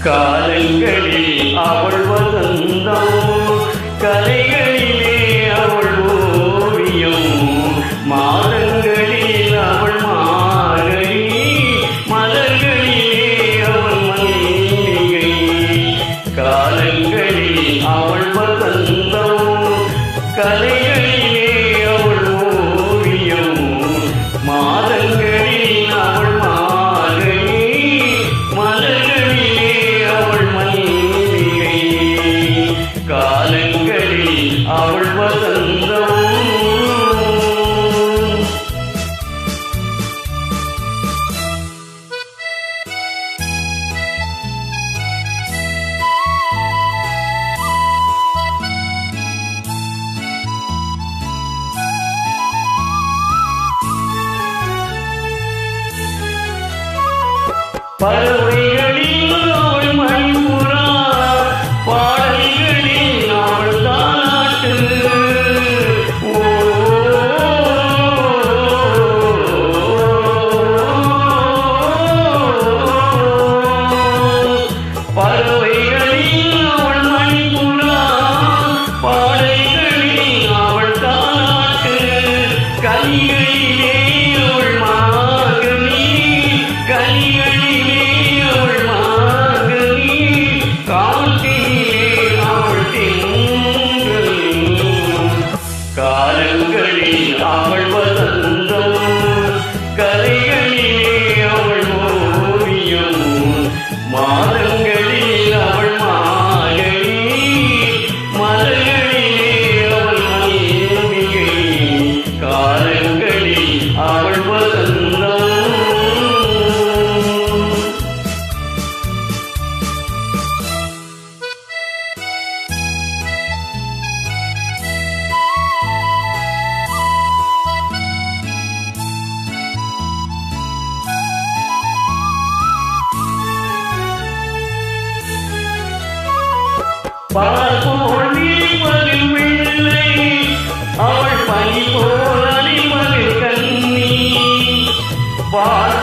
காலங்களில் அவள் வசந்தம், கலைகளிலே அவள் ஓவியம், மாதங்களில் அவள் மாலை, மலர்களிலே அவள் மல்லிகை. காலங்களில் அவள் வசந்தம், கலைகளிலே அவள் ஓவியம், மாதங்களில் அவள் மாலை, மலர்களிலே அவள் மல்லிகை. காலங்களில் அவள் வசந்தம். பறவைகளில் அவள் மணிப்புறா, பாடல்களில் அவள் தாலாட்டு. பறவைகளில் அவள் மணிப்புறா, பாடல்களில் அவள் தாலாட்டு. கலிகளிலே அவள் மாகனி, கலிகளிலே அவள் மாகனி, காட்டிலே அவள் திங்கள். காலங்களில் அவள் வசந்தம், கலைகளிலே அவள் ஓவியம், மாதங்களில் அவள் மாலை, மலர்களிலே அவள் மல்லிகை. காலங்களில் அவள் வசந்தம். பால் போல் நீள்வது வெள்ளை, அவள் பனி போல் அணிவது கன்னி. பால்